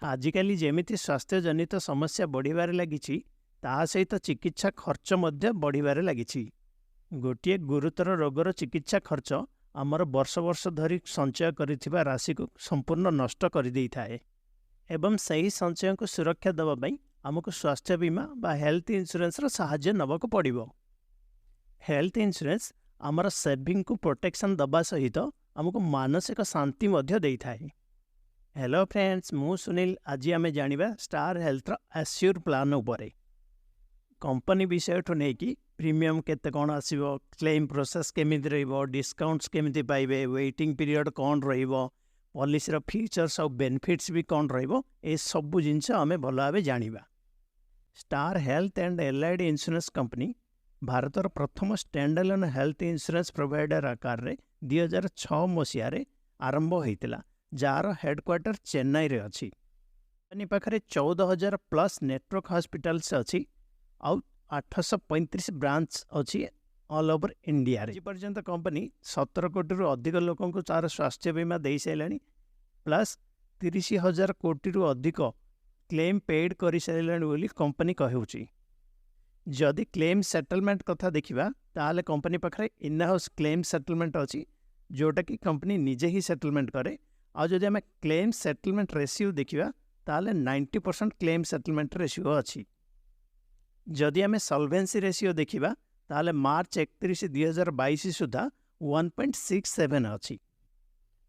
आजिकाली जेमिति स्वास्थ्य जनित समस्या बढ़िबार लागिछि ताहा सहित चिकित्सा खर्च मध्य बढ़िबार लागिछि। गोटिए गुरुतर रोगर चिकित्सा खर्च आमर वर्ष वर्ष धरी संचय करिथिबा राशि को संपूर्ण नष्ट कर देइथाए एवं सही संचय को सुरक्षा देवा पई आमको स्वास्थ्य बीमा बा हेल्थ इंश्योरेंस रो सहाय्य नबको पड़िबो। हेल्थ इंश्योरेंस आमर सेविंग को प्रोटेक्शन दबा सहित आमको मानसिक शांति मध्य देइथाए। हेलो फ्रेंड्स, मु सुनील। आज आमे जानिबा स्टार हेल्थ रो एश्योर प्लान उपरे। कंपनी विषय ठो नै कि प्रीमियम केते कोन आसीबो, क्लेम प्रोसेस केमिति रहइबो, डिस्काउंट्स केमिति पाइबे, वेटिंग पीरियड कोन रहइबो, पॉलिसी रो फीचर्स और बेनिफिट्स भी कोन रहइबो, ए सब जिंस आमे भलो भाबे जानिबा। Star health and allied insurance company भारतर प्रथम स्टैंडअलोन हेल्थ इंश्योरेंस प्रोवाइडर आकार रे 2006 मसीह रे आरंभ होइतिला, जार हेडक्वार्टर चेन्नई रे अछि। कंपनी पाखरे 14,000 प्लस नेटवर्क हॉस्पिटल्स अछि आउ 835 ब्रांच अछि ऑल ओवर इंडिया रे। पर्यंत कंपनी 17 कोटी रु अधिक लोकन को तार स्वास्थ्य बीमा देई सैलानी, प्लस 30,000 कोटी रु अधिक क्लेम पेड करि सैलानी बोली कंपनी कहउची। जदि क्लेम सेटलमेंट कथा देखिबा ताले कंपनी पाखरे इन हाउस क्लेम सेटलमेंट अछि, जोटा कि कंपनी निजे ही सेटलमेंट करे। आ जदि हमें क्लेम सेटलमेंट रेशियो देखिबा ताले 90% क्लेम सेटलमेंट रेशियो अछि। जदि हमें सॉल्वेंसी रेशियो देखिबा ताले मार्च 31 2022 सुधा 1.67 अछि।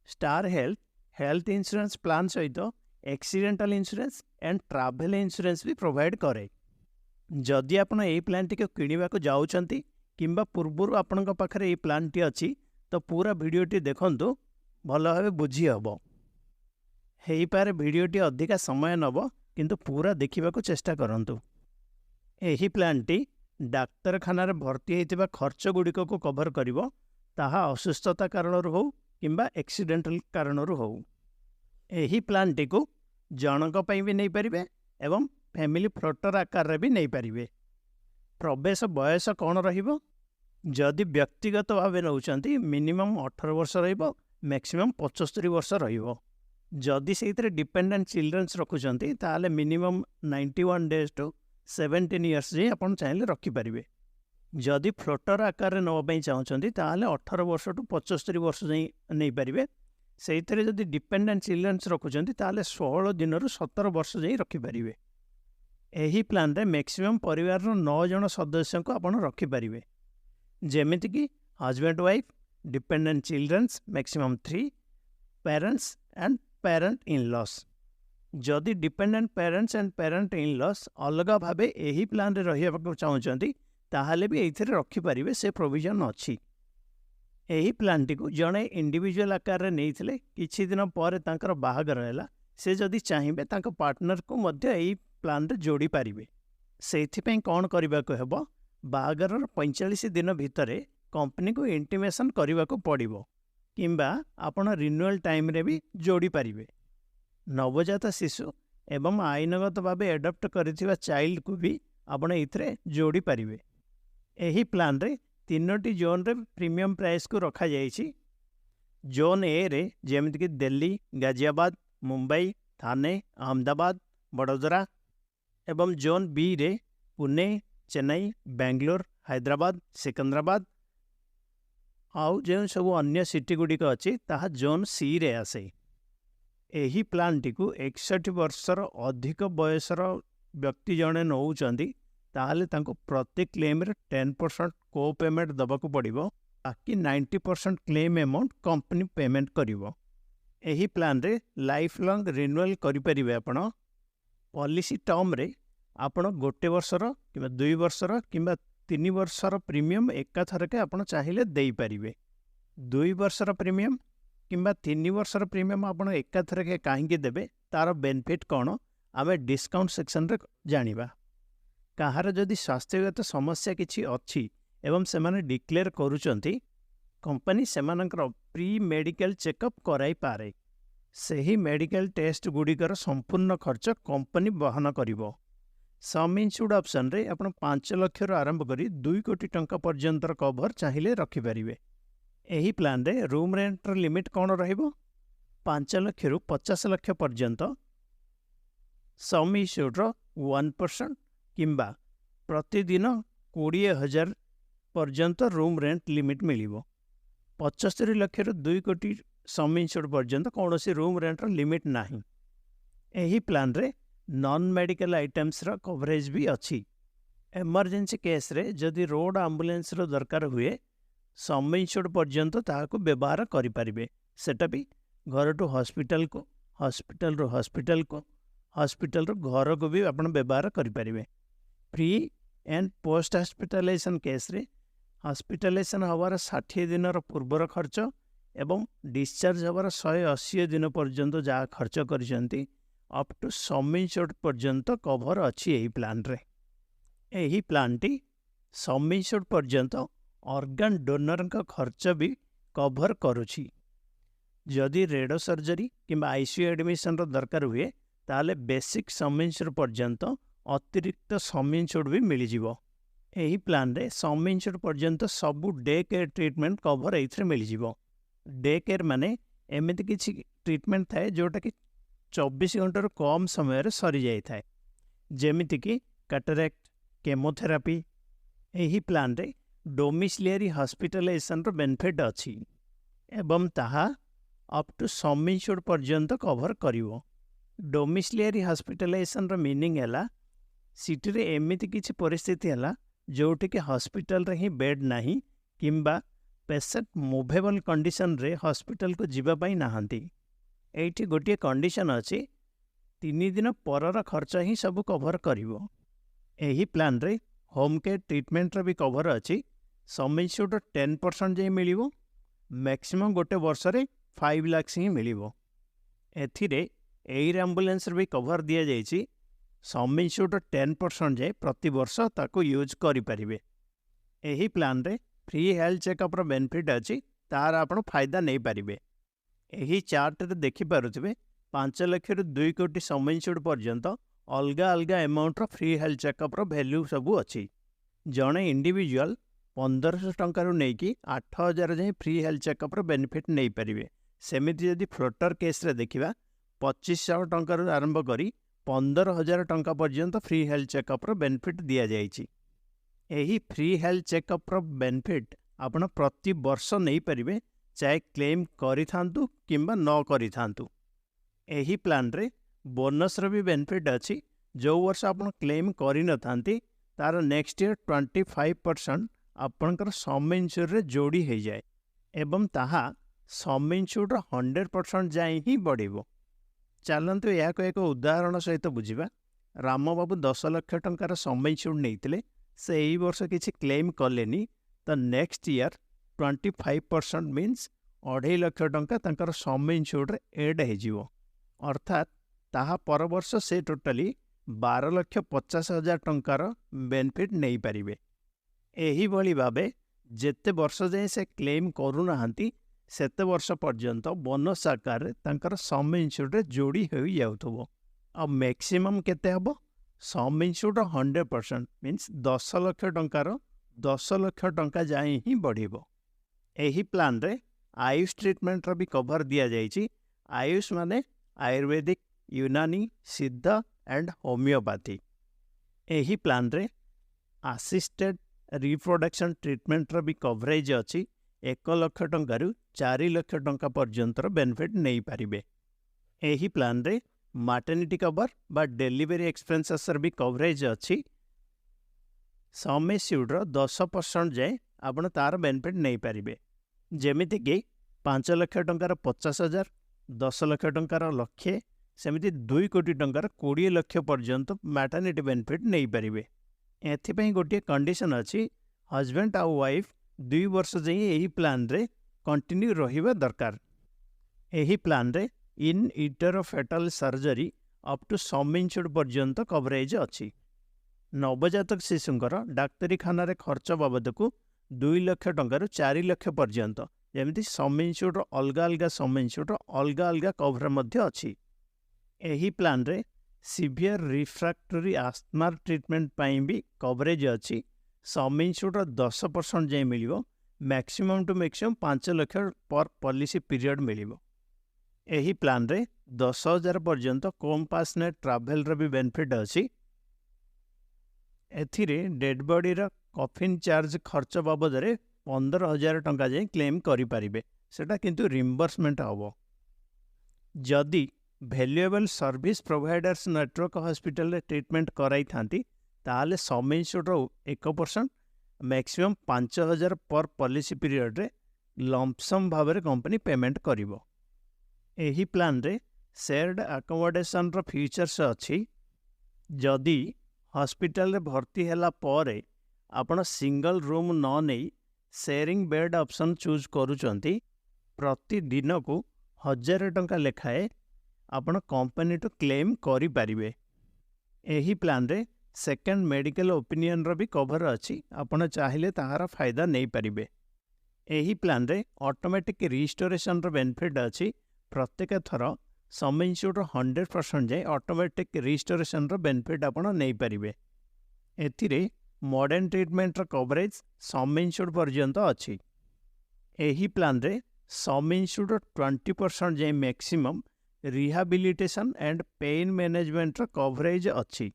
Star health health insurance plan सहित accidental insurance and travel insurance भी प्रोवाइड करे। जदि आपण एई प्लान टी को किनिबा को जाउचंती किंबा पूर्वरु आपनक पाखरे एई प्लान टी अछि तो पूरा वीडियो टी देखंतु, भलो भाबे बुझी हबो। हेई पारे वीडियो टी अधिका समय नबो, किंतु पूरा देखिबा को चेष्टा करंतु। एही प्लान टी डाक्तरखाना रे भर्ती हेतिबा खर्च गुड़िक को कवर करिवो, ताहा असुस्थता कारणरु हो किंबा एक्सीडेंटल कारणरु हो। एही प्लान टी को जनक पई भी नै परिबे एवं फैमिली फ्लोटर आकार रे भी नै परिबे। प्रवेश बयस कौन रहिबो? जदि व्यक्तिगत भावे नउचंती मिनिमम 18 वर्ष रहिबो, मैक्सिमम 75 वर्ष रहिबो। जदि सेइतरे डिपेंडेंट चिल्ड्रन्स रखुचंती ताले मिनिमम 91 डेज टू 17 इयर्स जे आपण चाहिले रखि परिबे। जदि फ्लोटर आकार रे नवा पई चाहउचंती ताले 18 वर्ष टू 75 वर्ष जे नै परिबे। सेइतरे जदि डिपेंडेंट चिल्ड्रन्स रखुचंती ताले 16 दिन रु 17 वर्ष जे रखि परिबे। एही प्लान रे मैक्सिमम परिवार रो 9 जन सदस्य को आपण रखि परिबे, जेमिति कि husband wife, dependent childrens maximum 3, parents and parent in laws. जदि dependent parents and parent in laws अलगा भाबे एही प्लान रे रहिबा को चाहउचंती ताहाले भी एथिरे रखि परिबे, से प्रोविजन अछि। एही प्लान टी को जणे इंडिविजुअल आकार रे नेइथिले, किछि दिन पर तांकर बाहागर हैला, से जदि चाहिबे तांको पार्टनर को मध्य एही प्लान रे जोड़ी पारिबे। सेथि पई कोन करिबा को हेबो, बाहागर 45 दिन भितरे कंपनी को इंटीमेशन करिबा को पड़िबो, किंबा आपण रिन्यूअल टाइम रे भी जोड़ी पारिबे। नवजात शिशु एवं आईनगत भावे एडप्ट करिथिबा चाइल्ड को भी आपण इथरे जोड़ी पारिबे। एही प्लान रे 3टी जोन रे प्रीमियम प्राइस को रखा जाइछि। जोन ए रे जेमिति कि दिल्ली, गाजियाबाद, मुंबई, थाने, अहमदाबाद, वडोदरा एवं जोन बी रे पुणे, चेन्नई, बेंगलोर, हैदराबाद, सिकंदराबाद आउ जो सब अन्य सिटी गुड़िक अच्छी ताहा जोन सी रे आसे। एही प्लान टी को 61 वर्षर अधिक बयसर व्यक्ति जड़े नौचंती ताहले तांको प्रति क्लेम रे 10% को पेमेंट दबाकू पड़िबो, बाकी 90% क्लेम अमाउंट कंपनी पेमेंट करिवो। एही प्लान रे लाइफ लॉन्ग रिन्यूअल करि परिबे। आपण पॉलिसी टर्म रे आपण गोटे वर्षर किंबा 2 वर्षर किंबा 3 वर्षर प्रीमियम एका थरके आपण चाहिले देई परिबे। 2 वर्षर प्रीमियम किंबा 3 वर्षर प्रीमियम आपण एका थरके काहेकि देबे, तार बेनिफिट कोन आमे डिस्काउंट सेक्शन रे जानिबा। काहार जदि स्वास्थ्यगत समस्या किछि अछि एवं सेमाने डिक्लेयर करूचंती, कंपनी सेमानकर प्री मेडिकल चेकअप कराई पारे। सेही मेडिकल टेस्ट गुड़िकर संपूर्ण खर्च कंपनी वहन करिवो। सम इंश्योर्ड ऑप्शन रे आपण 5 लाख रु आरंभ करी 2 कोटी टंका पर्यंतर कवर चाहिले रखि परिबे। एही प्लान रे रूम रेंट लिमिट कोन रहिबो, 5 लाख रु 50 लाख पर्यंत सम इन्स्योर्डर 1% किंबा प्रतिदिन 20,000 पर्यंत रूम रेंट लिमिट मिलिबो। 75 लक्ष 2 कोटी सम इन्स्योर्ड पर्यंत कौन रूम रेंटर लिमिट नाही। एही प्लान रे नॉन मेडिकल आइटम्स रो कवरेज भी अच्छी। एमरजेंसी केस रे जदि रोड एम्बुलेंस रो दरकार हुए सम इन्स्योर्ड पर्यंत ताहाको व्यवहार करि परिबे। सेटा भी घर टू हॉस्पिटल को, हॉस्पिटल रो हॉस्पिटल को, हॉस्पिटल रो घर को भी आपण व्यवहार करि परिबे। Pre and post hospitalization case रे हॉस्पिटलाइजेशन हवार 60 दिन पूर्वर खर्च एवं डिस्चार्ज हवार 180 दिन पर्यंत जहाँ खर्च करिसेंती अप टू सम इन्स्योर्ड पर्यंत कवर अच्छी यही प्लान रे। यही प्लान टी सम इन्स्योर्ड पर्यंत ऑर्गन डोनर का खर्च भी कवर करुछि। जदि रेडियो सर्जरी किंबा आईसीयू एडमिशन रो दरकार हुए ताले बेसिक सम इन्स्योर्ड पर्यंत अतिरिक्त सम इन्स्योर्ड भी मिल जिवो। एही प्लान रे सम इन्स्योर्ड पर्यंत सबु डे केयर ट्रीटमेंट कवर एथरे मिल जिवो। डे केयर माने एमिति किछि ट्रीटमेंट थाए जोटा कि 24 घंटा कम समय रे सरी जाई थाए, जेमिति कि कैटरेक्ट, केमोथेरापी। एही प्लान रे डोमिसिलियरी हॉस्पिटलाइजेशन रो बेनिफिट अछि एवं ताहा अप टू सम इन्स्योर्ड पर्यंत कवर करिवो। डोमिसिलियरी हॉस्पिटलाइजेशन रो मीनिंग हैला सिटी रे एमिति किछि परिस्थिति हैला जोटी कि हॉस्पिटल रे ही बेड नाही किंबा पेशेंट मुवेबल कंडीशन रे हॉस्पिटल को जीवा पाई नाहंती। एठी गोटे कंडीशन अछि 3 दिन परर खर्च ही सब कवर करिवो। एही प्लान रे होम केयर ट्रीटमेंट रे भी कवर अछि। सम इन्स्योर्ड 10% जे मिलिवो। मैक्सिमम गोटे वर्ष रे 5 लाख ही मिलिवो। एथिरे एयर एम्बुलेंस रे भी कवर दिया जाइछि। सम इन्स्योर्ड 10% जे प्रति वर्ष ताको यूज करि परिबे। एही प्लान रे फ्री हेल्थ चेकअप रो बेनिफिट अछि, तार आपण फायदा नहीं पारिबे। एही चार्ट रे देखि पारुथिबे 5 लाख 2 कोटी सम इन्स्योर्ड पर्यंत अलगा अलगा अमाउंट रो फ्री हेल्थ चेकअप रो वैल्यू सबु अछि। जणे इंडिविजुअल 1500 टंका रो नै कि 8000 जे फ्री हेल्थ चेकअप रो बेनिफिट नहीं पारिबे। सेमिति यदि फ्लोटर केस रे देखिबा 2500 टंका रो आरंभ करी 15000 टंका पर्यंत फ्री हेल्थ चेकअप रो बेनिफिट दिया जाइछि। एही फ्री हेल्थ चेकअप रो बेनिफिट आपण प्रति वर्ष नहीं पारिबे, चाहे क्लेम करि थांतु किंबा न करि थांतु। एही प्लान रे बोनस रो भी बेनिफिट अछि। जो वर्ष आपण क्लेम करि न थांती तार नेक्स्ट ईयर 25% आपणकर सम इन्स्योर्ड रे जोड़ी हो जाए एवं ताहा सम इन्स्योर्ड 100% जाए ही बढ़िबो। चलतु या एक उदाहरण सहित बुझा। राम बाबू 10 लाख टंकार सम इन्स्योर्ड नहीं से यही वर्ष किसी क्लेम कलेनी तो नेक्स्ट ईयर 25% मीन्स 2.5 लाख टंका तांकर सम इन्स्योर्ड रे एड हो। अर्थात ताहा पर वर्ष से टोटाली 12,50,000 टंकार बेनिफिट नहीं पारिबे। एही भली भाबे जेते वर्ष जाए से क्लेम करू नाहंती सेते वर्ष पर्यंत बोनस आकार तांकर सम इन्स्योर्ड रे जोड़ी हो जाउथबो। अब मैक्सिमम केते हबो? सम इन्स्योर्ड 100% मीन्स 10 लाख टंकार 10 लाख टंका जाए ही बढ़िबो। एही प्लान रे आयुष ट्रीटमेंट रो भी कवर दिया जाइछि। आयुष माने आयुर्वेदिक, यूनानी, सिद्ध एंड होमियोपैथी। एही प्लान रे असिस्टेड रिप्रोडक्शन ट्रीटमेंट रो भी कवरेज अछि। 1 लाख टंकारु 4 लाख टंका पर्यंत बेनिफिट नहीं पारिबे। एही प्लान रे मैटरनिटी कवर बा डिलीवरी एक्सपेंसेस भी कवरेज अच्छी। सम इन्स्योर्ड 10% जाए आपण तार बेनिफिट नहीं पारिबे। जेमिति कि 5 लाख टंकार 50,000, 10 लाख टंकार लक्षे, सेमिति 2 कोटी टंकार 20 लाख पर्यंत मैटरनिटी बेनिफिट नहीं पारिबे। एथिपई गोटे कंडीशन अच्छी। हस्बैंड आउ वाइफ 2 वर्ष जाए यही प्लान रे कंटिन्यू रहिबा दरकार। एही प्लान रे in utero foetal surgery up to sum insured पर्यंत कवरेज अच्छी। नवजातक शिशुंकर डाक्तरीखाना रे खर्च बाबद को 2 लाख टंकार 4 लाख पर्यंत जेमिति सम इन्स्योर्ड अलगा अलगा सम इन्स्योर्ड अलगा अलगा कवर मध्य अच्छी। एही प्लान रे सीवियर रिफ्रैक्टरी आस्थमा ट्रीटमेंट पाई भी कवरेज अच्छी। सम इन्स्योर्ड 10% जाए मिलिबो। मैक्सिमम टू मैक्सिमम 5 लाख पर पॉलिसी पीरियड मिलिबो। ଏହି ପ୍ଲାନ୍ରେ 10,000 ପର୍ଯ୍ୟନ୍ତ କମ୍ପାସନେଟ୍ ଟ୍ରାଭେଲ୍ର ବି ବେନିଫିଟ୍ ଅଛି। ଏଥିରେ ଡେଡ୍ ବଡ଼ିର କଫିନ୍ ଚାର୍ଜ ଖର୍ଚ୍ଚ ବାବଦରେ 15,000 ଟଙ୍କା ଯାଏଁ କ୍ଲେମ୍ କରିପାରିବେ। ସେଟା କିନ୍ତୁ ରିମ୍ବର୍ସମେଣ୍ଟ ହେବ। ଯଦି ଭ୍ୟାଲୁଏବଲ୍ ସର୍ଭିସ୍ ପ୍ରୋଭାଇଡର୍ସ ନେଟୱାର୍କ ହସ୍ପିଟାଲରେ ଟ୍ରିଟମେଣ୍ଟ କରାଇଥାନ୍ତି ତାହେଲେ ସମ୍ ଇନ୍ସ୍ୟୁର୍ଡର 1%, ମ୍ୟାକ୍ସିମମ୍ 5,000 ପର୍ ପଲିସି ପିରିୟଡ଼ରେ ଲମ୍ପସମ୍ ଭାବରେ କମ୍ପାନୀ ପେମେଣ୍ଟ କରିବ। ଏହି ପ୍ଲାନ୍ରେ ସେୟାର୍ଡ ଆକୋମୋଡେସନ୍ର ଫିଚର୍ସ ଅଛି। ଯଦି ହସ୍ପିଟାଲରେ ଭର୍ତ୍ତି ହେଲା ପରେ ଆପଣ ସିଙ୍ଗଲ ରୁମ୍ ନ ନେଇ ସେୟାରିଂ ବେଡ୍ ଅପସନ୍ ଚୁଜ୍ କରୁଛନ୍ତି, ପ୍ରତିଦିନକୁ 1,000 ଟଙ୍କା ଲେଖାଏଁ ଆପଣ କମ୍ପାନୀଠୁ କ୍ଲେମ୍ କରିପାରିବେ। ଏହି ପ୍ଲାନ୍ରେ ସେକେଣ୍ଡ ମେଡ଼ିକାଲ ଓପିନିଅନ୍ର ବି କଭର୍ ଅଛି। ଆପଣ ଚାହିଁଲେ ତାହାର ଫାଇଦା ନେଇପାରିବେ। ଏହି ପ୍ଲାନ୍ରେ ଅଟୋମେଟିକ୍ ରିଷ୍ଟୋରେସନ୍ର ବେନିଫିଟ୍ ଅଛି। ପ୍ରତ୍ୟେକ ଥର ସମ୍ ଇନ୍ସ୍ୟୁର୍ଡର 100% ଯାଏଁ ଅଟୋମେଟିକ୍ ରିଷ୍ଟୋରେସନ୍ର ବେନିଫିଟ୍ ଆପଣ ନେଇପାରିବେ। ଏଥିରେ ମଡ଼ର୍ଣ୍ଣ ଟ୍ରିଟମେଣ୍ଟର କଭରେଜ୍ ସମ୍ ଇନ୍ସ୍ୟୁର୍ଡ ପର୍ଯ୍ୟନ୍ତ ଅଛି। ଏହି ପ୍ଲାନ୍ରେ ସମ୍ ଇନ୍ସ୍ୟୁର୍ଡର 20% ଯାଏଁ ମ୍ୟାକ୍ସିମମ୍ ରିହାବିଲିଟେସନ୍ ଆଣ୍ଡ ପେନ୍ ମ୍ୟାନେଜମେଣ୍ଟର କଭରେଜ୍ ଅଛି।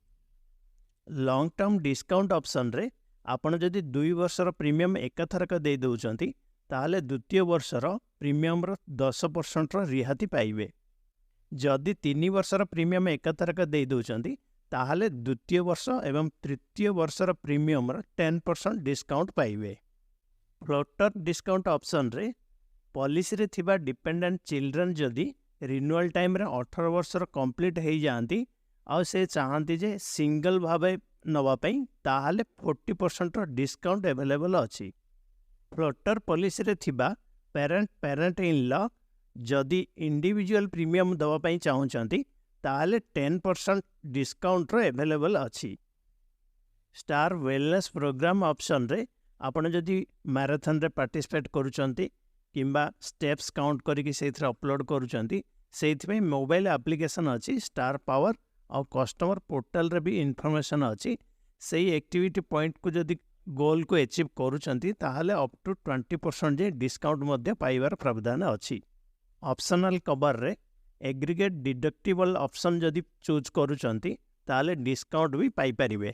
ଲଙ୍ଗ୍ ଟର୍ମ ଡିସ୍କାଉଣ୍ଟ ଅପସନ୍ରେ ଆପଣ ଯଦି 2 ବର୍ଷର ପ୍ରିମିୟମ୍ ଏକାଥରକ ଦେଇ ଦେଉଛନ୍ତି ତାହେଲେ ଦ୍ୱିତୀୟ ବର୍ଷର ପ୍ରିମିୟମ୍ର 10%ର ରିହାତି ପାଇବେ। ଯଦି 3 ବର୍ଷର ପ୍ରିମିୟମ୍ ଏକାଥରକ ଦେଇ ଦେଉଛନ୍ତି ତାହେଲେ ଦ୍ୱିତୀୟ ବର୍ଷ ଏବଂ ତୃତୀୟ ବର୍ଷର ପ୍ରିମିୟମ୍ର 10% ଡିସ୍କାଉଣ୍ଟ ପାଇବେ। ଫ୍ଲୋଟର ଡିସ୍କାଉଣ୍ଟ ଅପସନ୍ରେ ପଲିସିରେ ଥିବା ଡିପେଣ୍ଡେଣ୍ଟ ଚିଲଡ୍ରେନ୍ ଯଦି ରିନ୍ୟୁଆଲ୍ ଟାଇମ୍ରେ 18 ବର୍ଷର କମ୍ପ୍ଲିଟ୍ ହେଇଯାଆନ୍ତି ଆଉ ସେ ଚାହାନ୍ତି ଯେ ସିଙ୍ଗଲ ଭାବେ ନେବା ପାଇଁ, ତାହେଲେ 40%ର ଡିସ୍କାଉଣ୍ଟ ଆଭେଲେବଲ୍ ଅଛି। ଫ୍ଲୋଟର ପଲିସିରେ ଥିବା ପ୍ୟାରେଣ୍ଟ ଇନ୍ ଲ ଯଦି ଇଣ୍ଡିଭିଜୁଆଲ ପ୍ରିମିୟମ୍ ଦେବା ପାଇଁ ଚାହୁଁଛନ୍ତି ତାହେଲେ 10% ଡିସ୍କାଉଣ୍ଟର ଆଭେଲେବଲ୍ ଅଛି। ଷ୍ଟାର ୱେଲନେସ୍ ପ୍ରୋଗ୍ରାମ୍ ଅପସନ୍ରେ ଆପଣ ଯଦି ମ୍ୟାରାଥନ୍ରେ ପାର୍ଟିସିପେଟ୍ କରୁଛନ୍ତି କିମ୍ବା ଷ୍ଟେପ୍ସ କାଉଣ୍ଟ କରିକି ସେଇଥିରେ ଅପଲୋଡ଼ କରୁଛନ୍ତି, ସେଇଥିପାଇଁ ମୋବାଇଲ୍ ଆପ୍ଲିକେସନ୍ ଅଛି ଷ୍ଟାର ପାୱାର, ଆଉ କଷ୍ଟମର ପୋର୍ଟାଲରେ ବି ଇନଫର୍ମେସନ୍ ଅଛି। ସେଇ ଆକ୍ଟିଭିଟି ପଏଣ୍ଟକୁ ଯଦି ଗୋଲ୍କୁ ଆଚିଭ୍ କରୁଛନ୍ତି ତାହେଲେ ଅପ୍ ଟୁ 20% ଯାଏଁ ଡିସ୍କାଉଣ୍ଟ ମଧ୍ୟ ପାଇବାର ପ୍ରାବଧାନ ଅଛି। ଅପସନାଲ୍ କଭର୍ରେ ଏଗ୍ରିଗେଟ୍ ଡିଡକ୍ଟିବଲ୍ ଅପସନ୍ ଯଦି ଚୁଜ୍ କରୁଛନ୍ତି ତାହେଲେ ଡିସ୍କାଉଣ୍ଟ ବି ପାଇପାରିବେ।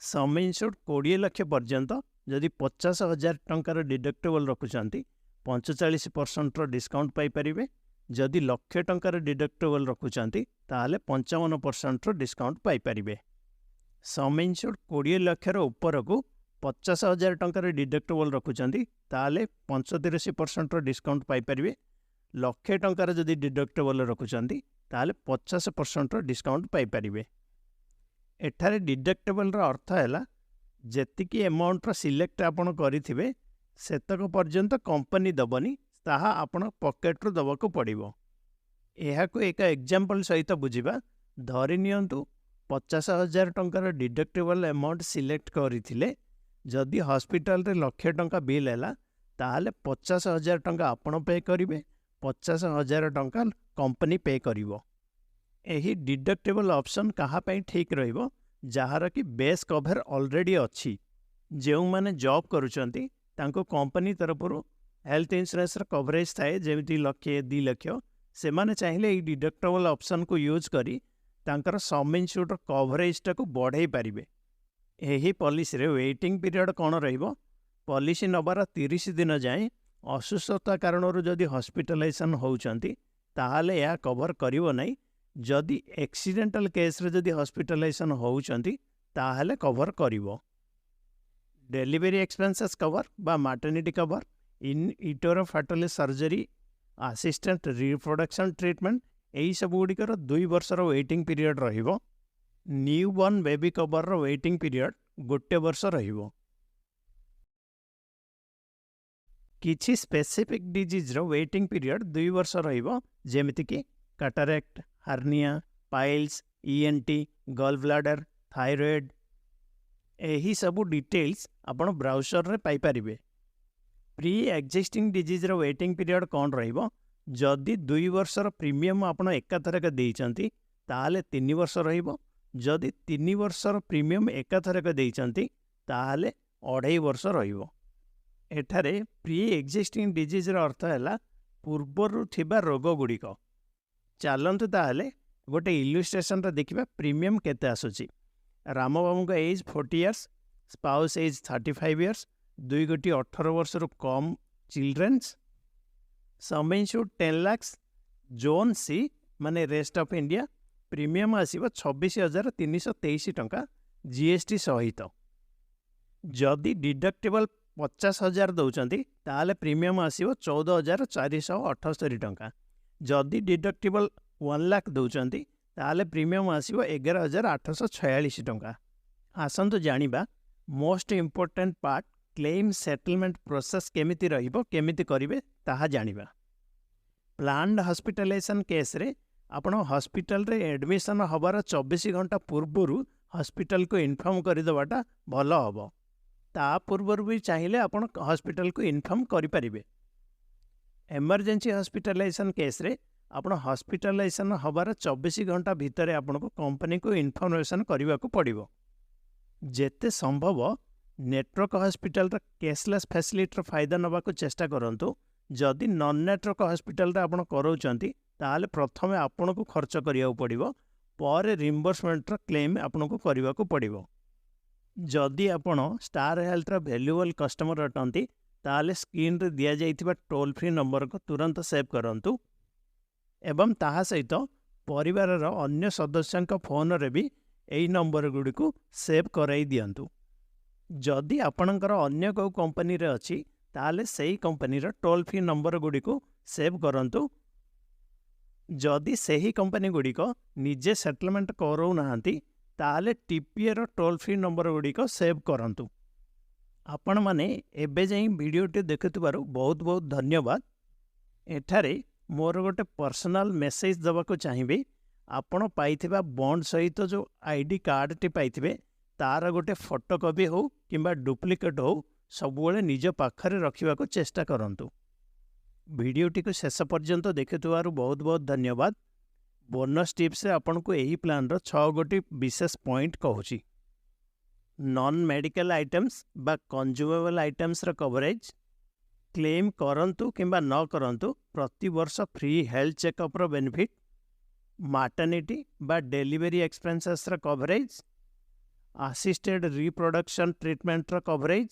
ସମ୍ ଇନ୍ସ୍ୟୁର୍ଡ 20 ଲକ୍ଷ ପର୍ଯ୍ୟନ୍ତ ଯଦି 50,000 ଟଙ୍କାର ଡିଡକ୍ଟିବଲ୍ ରଖୁଛନ୍ତି 45%ର ଡିସ୍କାଉଣ୍ଟ ପାଇପାରିବେ। ଯଦି 1,00,000 ଟଙ୍କାର ଡିଡକ୍ଟିବଲ୍ ରଖୁଛନ୍ତି ତାହେଲେ 55%ର ଡିସ୍କାଉଣ୍ଟ ପାଇପାରିବେ। ସମ୍ ଇନ୍ସ୍ୟୁର୍ଡ 20 ଲକ୍ଷର ଉପରକୁ 50,000 ଟଙ୍କାର ଡିଡକ୍ଟିବଲ୍ ରଖୁଛନ୍ତି ତାହେଲେ 35% ଡିସ୍କାଉଣ୍ଟ ପାଇପାରିବେ। 1,00,000 ଟଙ୍କାର ଯଦି ଡିଡକ୍ଟିବଲ୍ ରଖୁଛନ୍ତି ତାହେଲେ 50%ର ଡିସ୍କାଉଣ୍ଟ ପାଇପାରିବେ। ଏଠାରେ ଡିଡକ୍ଟିବଲ୍ର ଅର୍ଥ ହେଲା ଯେତିକି ଆମାଉଣ୍ଟର ସିଲେକ୍ଟ ଆପଣ କରିଥିବେ ସେତକ ପର୍ଯ୍ୟନ୍ତ କମ୍ପାନୀ ଦେବନି, ତାହା ଆପଣ ପକେଟ୍ରୁ ଦେବାକୁ ପଡ଼ିବ। ଏହାକୁ ଏକ ଏକ୍ଜାମ୍ପଲ୍ ସହିତ ବୁଝିବା। ଧରି ନିଅନ୍ତୁ 50,000 ଟଙ୍କାର ଡିଡକ୍ଟିବଲ୍ ଆମାଉଣ୍ଟ ସିଲେକ୍ଟ କରିଥିଲେ। ଯଦି ହସ୍ପିଟାଲରେ 1,00,000 ଟଙ୍କା ବିଲ୍ ହେଲା ତାହେଲେ 50,000 ଟଙ୍କା ଆପଣ ପେ କରିବେ, 50,000 ଟଙ୍କା କମ୍ପାନୀ ପେ କରିବ। ଏହି ଡିଡକ୍ଟିବଲ୍ ଅପସନ୍ କାହା ପାଇଁ ଠିକ୍ ରହିବ? ଯାହାର କି ବେସ୍ କଭର୍ ଅଲରେଡ଼ି ଅଛି। ଯେଉଁମାନେ ଜବ୍ କରୁଛନ୍ତି ତାଙ୍କୁ କମ୍ପାନୀ ତରଫରୁ ହେଲ୍ଥ ଇନ୍ସୁରାନ୍ସର କଭରେଜ୍ ଥାଏ, ଯେମିତି 1,00,000, 2,00,000। ସେମାନେ ଚାହିଁଲେ ଏହି ଡିଡକ୍ଟିବଲ୍ ଅପସନ୍କୁ ୟୁଜ୍ କରି ତାଙ୍କର ସମ୍ ଇନ୍ସ୍ୟୁର୍ଡର କଭରେଜଟାକୁ ବଢ଼ାଇ ପାରିବେ। ଏହି ପଲିସିରେ ୱେଟିଂ ପିରିୟଡ଼ କ'ଣ ରହିବ? ପଲିସି ନେବାର 30 ଦିନ ଯାଏଁ ଅସୁସ୍ଥତା କାରଣରୁ ଯଦି ହସ୍ପିଟାଲାଇଜେସନ୍ ହେଉଛନ୍ତି ତାହେଲେ ଏହା କଭର୍ କରିବ ନାହିଁ। ଯଦି ଆକ୍ସିଡେଣ୍ଟାଲ କେସ୍ରେ ଯଦି ହସ୍ପିଟାଲାଇଜେସନ୍ ହେଉଛନ୍ତି ତାହେଲେ କଭର୍ କରିବ। ଡେଲିଭରି ଏକ୍ସପେନ୍ସେସ୍ କଭର୍ ବା maternity cover, in utero foetal surgery, assisted reproduction treatment, ଏହିସବୁ ଗୁଡ଼ିକର 2 ବର୍ଷର ୱେଟିଂ ପିରିୟଡ଼ ରହିବ। ନ୍ୟୁ ବର୍ନ ବେବି କଭର୍ର ୱେଟିଂ ପିରିୟଡ଼ 1 ବର୍ଷ ରହିବ। କିଛି ସ୍ପେସିଫିକ୍ ଡିଜିଜ୍ର ୱେଟିଂ ପିରିୟଡ଼ 2 ବର୍ଷ ରହିବ, ଯେମିତିକି କାଟାରାକ୍ଟ, ହାର୍ନିଆ, ପାଇଲ୍ସ, ENT, ଗଲ୍ ବ୍ଲାଡର, ଥାଇରଏଡ଼୍। ଏହି ସବୁ ଡିଟେଲ୍ସ ଆପଣ ବ୍ରାଉଜରରେ ପାଇପାରିବେ। ପ୍ରି ଏକ୍ଜିଷ୍ଟିଂ ଡିଜିଜ୍ର ୱେଟିଂ ପିରିୟଡ଼ କ'ଣ ରହିବ? ଯଦି 2 ବର୍ଷର ପ୍ରିମିୟମ୍ ଆପଣ ଏକାଥରକ ଦେଇଛନ୍ତି ତାହେଲେ 3 ବର୍ଷ ରହିବ। ଯଦି 3 ବର୍ଷର ପ୍ରିମିୟମ୍ ଏକାଥରକ ଦେଇଛନ୍ତି ତାହେଲେ 2.5 ବର୍ଷ ରହିବ। ଏଠାରେ ପ୍ରି ଏକ୍ଜିଷ୍ଟିଂ ଡିଜିଜ୍ର ଅର୍ଥ ହେଲା ପୂର୍ବରୁ ଥିବା ରୋଗଗୁଡ଼ିକ। ଚାଲନ୍ତୁ ତାହେଲେ ଗୋଟେ ଇଲୁଷ୍ଟ୍ରେସନ୍ରେ ଦେଖିବା ପ୍ରିମିୟମ୍ କେତେ ଆସୁଛି। ରାମବାବୁଙ୍କ age 40 years, spouse age 35 years, 2 ଗୋଟି 18 ବର୍ଷରୁ କମ୍ childrens, sum insured 10 lakhs, zone C ମାନେ ରେଷ୍ଟ ଅଫ୍ ଇଣ୍ଡିଆ, ପ୍ରିମିୟମ୍ ଆସିବ 26,323 ଟଙ୍କା GST ସହିତ। ଯଦି ଡିଡକ୍ଟିବଲ୍ 50,000 ଦେଉଛନ୍ତି ତାହେଲେ ପ୍ରିମିୟମ୍ ଆସିବ 14,478 ଟଙ୍କା। ଯଦି ଡିଡକ୍ଟିବଲ୍ 1 lakh ଦେଉଛନ୍ତି ତାହେଲେ ପ୍ରିମିୟମ୍ ଆସିବ 11,846 ଟଙ୍କା। ଆସନ୍ତୁ ଜାଣିବା most important part, claim settlement process କେମିତି ରହିବ, କେମିତି କରିବେ ତାହା ଜାଣିବା। ପ୍ଲାନ୍ଡ ହସ୍ପିଟାଲାଇଜେସନ୍ କେସ୍ରେ ଆପଣ ହସ୍ପିଟାଲରେ ଆଡ଼ମିସନ୍ ହେବାର 24 ଘଣ୍ଟା ପୂର୍ବରୁ ହସ୍ପିଟାଲକୁ ଇନଫର୍ମ କରିଦେବାଟା ଭଲ ହେବ। ତା ପୂର୍ବରୁ ବି ଚାହିଁଲେ ଆପଣ ହସ୍ପିଟାଲକୁ ଇନଫର୍ମ କରିପାରିବେ। ଏମର୍ଜେନ୍ସି ହସ୍ପିଟାଲାଇଜେସନ୍ କେସ୍ରେ ଆପଣ ହସ୍ପିଟାଲାଇଜେସନ୍ ହେବାର 24 ଘଣ୍ଟା ଭିତରେ ଆପଣଙ୍କୁ କମ୍ପାନୀକୁ ଇନଫର୍ମେସନ୍ କରିବାକୁ ପଡ଼ିବ। ଯେତେ ସମ୍ଭବ ନେଟୱାର୍କ ହସ୍ପିଟାଲର କ୍ୟାସଲେସ୍ ଫ୍ୟାସିଲିଟିର ଫାଇଦା ନେବାକୁ ଚେଷ୍ଟା କରନ୍ତୁ। ଯଦି ନନ୍ ନେଟୱାର୍କ ହସ୍ପିଟାଲରେ ଆପଣ କରାଉଛନ୍ତି ତାହେଲେ ପ୍ରଥମେ ଆପଣଙ୍କୁ ଖର୍ଚ୍ଚ କରିବାକୁ ପଡ଼ିବ, ପରେ ରିମ୍ବର୍ସମେଣ୍ଟର କ୍ଲେମ୍ ଆପଣଙ୍କୁ କରିବାକୁ ପଡ଼ିବ। ଯଦି ଆପଣ ଷ୍ଟାର ହେଲ୍ଥର ଭ୍ୟାଲୁଏବଲ୍ କଷ୍ଟମର ଅଟନ୍ତି ତାହେଲେ ସ୍କ୍ରିନ୍ରେ ଦିଆଯାଇଥିବା ଟୋଲ୍ ଫ୍ରି ନମ୍ବରକୁ ତୁରନ୍ତ ସେଭ୍ କରନ୍ତୁ ଏବଂ ତାହା ସହିତ ପରିବାରର ଅନ୍ୟ ସଦସ୍ୟଙ୍କ ଫୋନରେ ବି ଏହି ନମ୍ବର ଗୁଡ଼ିକୁ ସେଭ୍ କରାଇ ଦିଅନ୍ତୁ। ଯଦି ଆପଣଙ୍କର ଅନ୍ୟ କେଉଁ କମ୍ପାନୀରେ ଅଛି ତାହେଲେ ସେହି କମ୍ପାନୀର ଟୋଲ୍ ଫ୍ରି ନମ୍ବର ଗୁଡ଼ିକୁ ସେଭ୍ କରନ୍ତୁ। ଯଦି ସେହି କମ୍ପାନୀ ଗୁଡ଼ିକ ନିଜେ ସେଟଲମେଣ୍ଟ କରାଉନାହାନ୍ତି ତାହେଲେ ଟିପିଏର ଟୋଲ୍ ଫ୍ରି ନମ୍ବର ଗୁଡ଼ିକ ସେଭ୍ କରନ୍ତୁ। ଆପଣମାନେ ଏବେ ଯାଇ ଭିଡ଼ିଓଟି ଦେଖୁଥିବାରୁ ବହୁତ ବହୁତ ଧନ୍ୟବାଦ। ଏଠାରେ ମୋର ଗୋଟେ ପର୍ସନାଲ ମେସେଜ ଦେବାକୁ ଚାହିଁବି। ଆପଣ ପାଇଥିବା ବଣ୍ଡ ସହିତ ଯେଉଁ ID କାର୍ଡ଼ଟି ପାଇଥିବେ ତାର ଗୋଟେ ଫଟୋକପି ହେଉ କିମ୍ବା ଡୁପ୍ଲିକେଟ୍ ହେଉ ସବୁବେଳେ ନିଜ ପାଖରେ ରଖିବାକୁ ଚେଷ୍ଟା କରନ୍ତୁ। ଭିଡ଼ିଓଟିକୁ ଶେଷ ପର୍ଯ୍ୟନ୍ତ ଦେଖିଥିବାରୁ ବହୁତ ବହୁତ ଧନ୍ୟବାଦ। ବୋନସ୍ ଟିପ୍ସରେ ଆପଣଙ୍କୁ ଏହି ପ୍ଲାନ୍ର 6 ଗୋଟି ବିଶେଷ ପଏଣ୍ଟ କହୁଛି। ନନ୍ ମେଡ଼ିକାଲ ଆଇଟମ୍ସ ବା କନଜ୍ୟୁମେବଲ୍ ଆଇଟମ୍ସର କଭରେଜ, କ୍ଲେମ୍ କରନ୍ତୁ କିମ୍ବା ନ କରନ୍ତୁ ପ୍ରତିବର୍ଷ ଫ୍ରି ହେଲ୍ଥ ଚେକଅପ୍ର ବେନିଫିଟ୍, ମାଟର୍ନିଟି ବା ଡେଲିଭରି ଏକ୍ସପେନ୍ସେସ୍ର କଭରେଜ, ଆସିଷ୍ଟେଡ୍ ରିପ୍ରଡକ୍ସନ୍ ଟ୍ରିଟମେଣ୍ଟର coverage,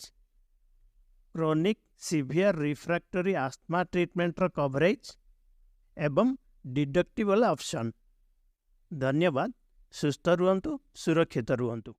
chronic severe refractory asthma ଟ୍ରିଟମେଣ୍ଟର କଭରେଜ ଏବଂ ଡିଡକ୍ଟିବଲ୍ ଅପସନ୍। ଧନ୍ୟବାଦ। ସୁସ୍ଥ ରୁହନ୍ତୁ, ସୁରକ୍ଷିତ ରୁହନ୍ତୁ।